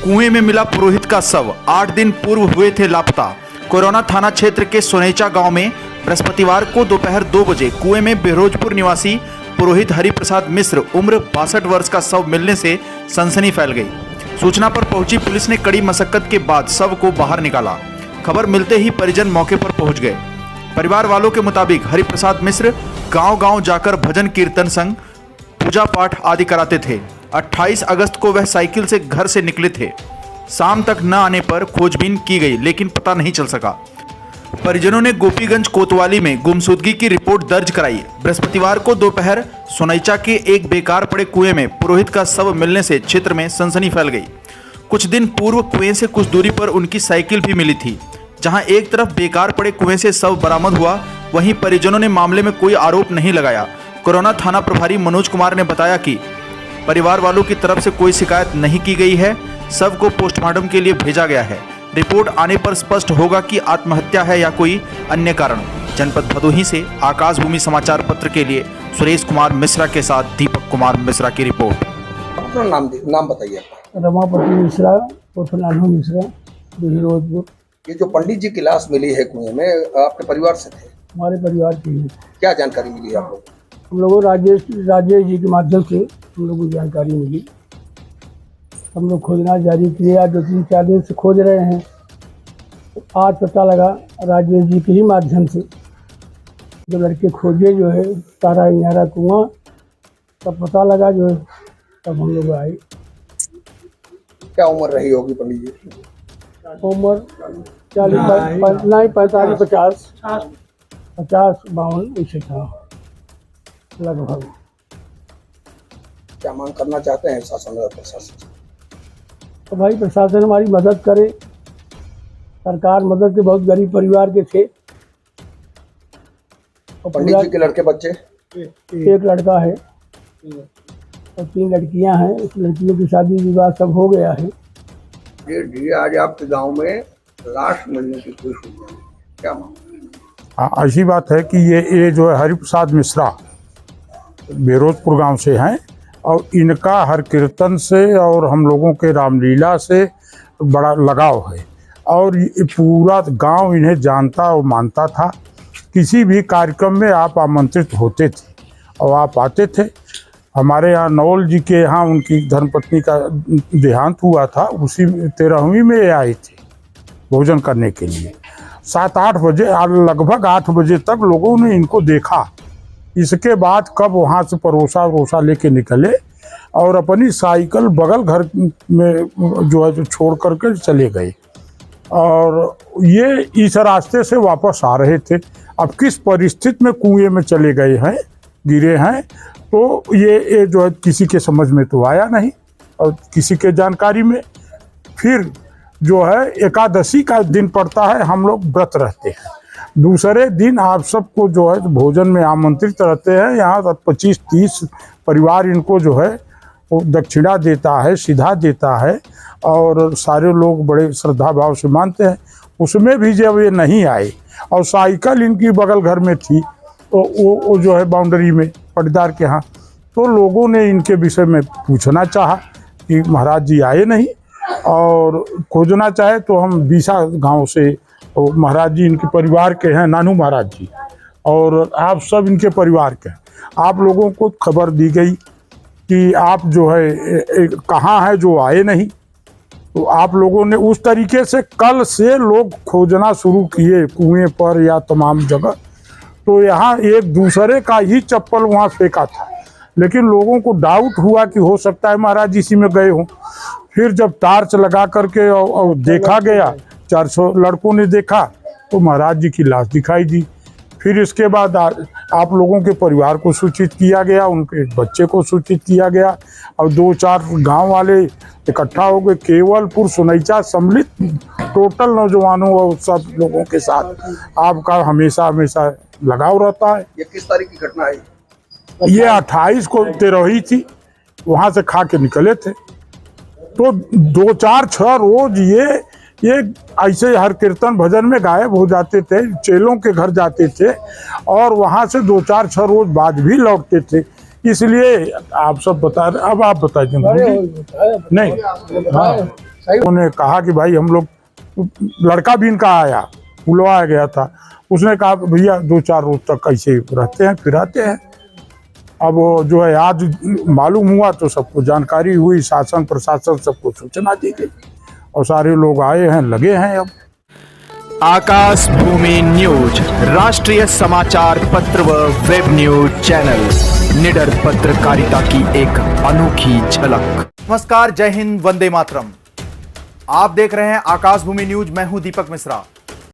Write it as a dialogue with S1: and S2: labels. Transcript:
S1: कुएं में मिला पुरोहित का शव, 8 दिन पूर्व हुए थे लापता। कोरोना थाना क्षेत्र के सोनैचा गांव में बृहस्पतिवार को दोपहर 2 बजे कुएं में बेरोजपुर निवासी पुरोहित हरिप्रसाद मिश्र उम्र 62 वर्ष का शव मिलने से सनसनी फैल गई। सूचना पर पहुंची पुलिस ने कड़ी मशक्कत के बाद शव को बाहर निकाला। खबर मिलते ही परिजन मौके पर पहुंच गए। परिवार वालों के मुताबिक हरिप्रसाद मिश्र गांव-गांव जाकर भजन कीर्तन संग पूजा पाठ आदि कराते थे। 28 अगस्त को वह साइकिल से घर से निकले थे। शाम तक न आने पर खोजबीन की गई लेकिन पता नहीं चल सका। परिजनों ने गोपीगंज कोतवाली में गुमशुदगी की रिपोर्ट दर्ज कराई। बृहस्पतिवार को दोपहर सोनैचा के एक बेकार पड़े कुएं में पुरोहित का शव मिलने से क्षेत्र में सनसनी फैल गई। कुछ दिन पूर्व कुएं से कुछ दूरी पर उनकी साइकिल भी मिली थी। जहां एक तरफ बेकार पड़े कुएं से शव बरामद हुआ, वहीं परिजनों ने मामले में कोई आरोप नहीं लगाया। कोरोना थाना प्रभारी मनोज कुमार ने बताया कि परिवार वालों की तरफ से कोई शिकायत नहीं की गई है। शव को पोस्टमार्टम के लिए भेजा गया है। रिपोर्ट आने पर स्पष्ट होगा कि आत्महत्या है या कोई अन्य कारण। जनपद भदोही से आकाश भूमि समाचार पत्र के लिए सुरेश कुमार मिश्रा के साथ दीपक कुमार मिश्रा की रिपोर्ट।
S2: अपना नाम बताइए।
S3: रमापति मिश्रा उर्फ नानू मिश्रा, बिहारोजपुर।
S2: ये जो पंडित जी की लाश मिली है कुएं में, आपके परिवार से थे?
S3: हमारे परिवार की है।
S2: क्या जानकारी मिली आप लोग?
S3: हम लोगों राजेश जी के माध्यम से हम लोगों को जानकारी मिली। हम लोग खोजना जारी किए, 2-3-4 दिन से खोज रहे हैं। आज पता लगा राजेश जी के ही माध्यम से, जब लड़के खोजे जो है तारा इनारा कुआं, तब पता लगा जो है, तब हम लोग आए।
S2: क्या उम्र रही होगी पंडित जी की?
S3: उम्र 50-52 ऐसे था लगभग।
S2: क्या मांग करना चाहते हैं शासन और प्रशासन?
S3: तो भाई प्रशासन हमारी मदद करे। सरकार मदद के, बहुत गरीब परिवार के थे।
S2: पंडित जी के लड़के बच्चे?
S3: एक लड़का है और 3 लड़कियां हैं। उस लड़कियों की शादी विवाह सब हो गया है।
S2: जी आज आपके गांव में लाश मिलने की कोशिश हुई है, क्या मांग?
S4: ऐसी बात है कि ये जो है हरिप्रसाद मिश्रा बेरोजपुर गांव से हैं और इनका हर कीर्तन से और हम लोगों के रामलीला से बड़ा लगाव है और ये पूरा गांव इन्हें जानता और मानता था। किसी भी कार्यक्रम में आप आमंत्रित होते थे और आप आते थे। हमारे यहाँ नवल जी के यहाँ उनकी धर्मपत्नी का देहांत हुआ था, उसी 13वीं में आए थे भोजन करने के लिए। 7-8 बजे, लगभग 8 बजे तक लोगों ने इनको देखा। इसके बाद कब वहाँ से परोसा लेके निकले और अपनी साइकिल बगल घर में जो है जो छोड़ करके चले गए और ये इस रास्ते से वापस आ रहे थे। अब किस परिस्थिति में कुएं में चले गए हैं, गिरे हैं, तो ये जो है किसी के समझ में तो आया नहीं और किसी के जानकारी में। फिर जो है एकादशी का दिन पड़ता है, हम लोग व्रत रहते हैं। दूसरे दिन आप सबको जो है भोजन में आमंत्रित रहते हैं। यहाँ 25-30 परिवार इनको जो है वो दक्षिणा देता है, सीधा देता है और सारे लोग बड़े श्रद्धा भाव से मानते हैं। उसमें भी जब ये नहीं आए और साइकिल इनकी बगल घर में थी, तो वो जो है बाउंड्री में पटदार के यहाँ, तो लोगों ने इनके विषय में पूछना चाहा कि महाराज जी आए नहीं और खोजना चाहे तो हम बीसा गांव से, और महाराज जी इनके परिवार के हैं, नानू महाराज जी, और आप सब इनके परिवार के हैं। आप लोगों को खबर दी गई कि आप जो है कहाँ है, जो आए नहीं। तो आप लोगों ने उस तरीके से कल से लोग खोजना शुरू किए कुएं पर या तमाम जगह। तो यहाँ एक दूसरे का ही चप्पल वहाँ फेंका था, लेकिन लोगों को डाउट हुआ कि हो सकता है महाराज इसी में गए हों। फिर जब टार्च लगा करके और देखा गया, 400 लड़कों ने देखा, तो महाराज जी की लाश दिखाई दी। फिर इसके बाद आप लोगों के परिवार को सूचित किया गया, उनके बच्चे को सूचित किया गया और 2-4 गांव वाले इकट्ठा हो गए। केवलपुर सोनैचा सम्मिलित टोटल नौजवानों और सब लोगों के साथ आपका हमेशा लगाव रहता है।
S2: ये किस तारीख की घटना है?
S4: ये 28 को 13वीं थी, वहाँ से खा के निकले थे। तो 2-4-6 रोज ये ऐसे हर कीर्तन भजन में गायब हो जाते थे, चेलों के घर जाते थे और वहाँ से 2-4-6 रोज बाद भी लौटते थे। इसलिए आप सब बता रहे, अब आप बताइए। नहीं, हाँ,
S2: सही
S4: उन्होंने कहा कि भाई हम लोग, लड़का भी इनका आया, बुलवाया गया था, उसने कहा भैया 2-4 रोज तक ऐसे रहते हैं, फिर आते हैं। अब वो जो है आज मालूम हुआ तो सबको जानकारी हुई, शासन प्रशासन सबको सूचना दी गई और सारे लोग आए हैं, लगे हैं। अब
S1: आकाश भूमि न्यूज, राष्ट्रीय समाचार पत्र व वेब न्यूज चैनल, निडर पत्रकारिता की एक अनोखी झलक। नमस्कार, जय हिंद, वंदे मातरम। आप देख रहे हैं आकाश भूमि न्यूज। मैं हूं दीपक मिश्रा।